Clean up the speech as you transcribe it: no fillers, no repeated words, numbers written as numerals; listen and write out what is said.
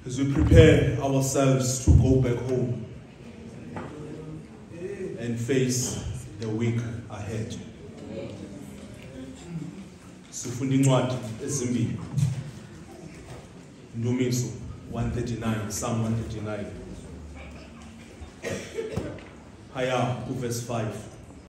As we prepare ourselves to go back home and face the week ahead, sifunda incwadi ezimbili. Ndumiso 139, Psalm 139. Haya, verse 5.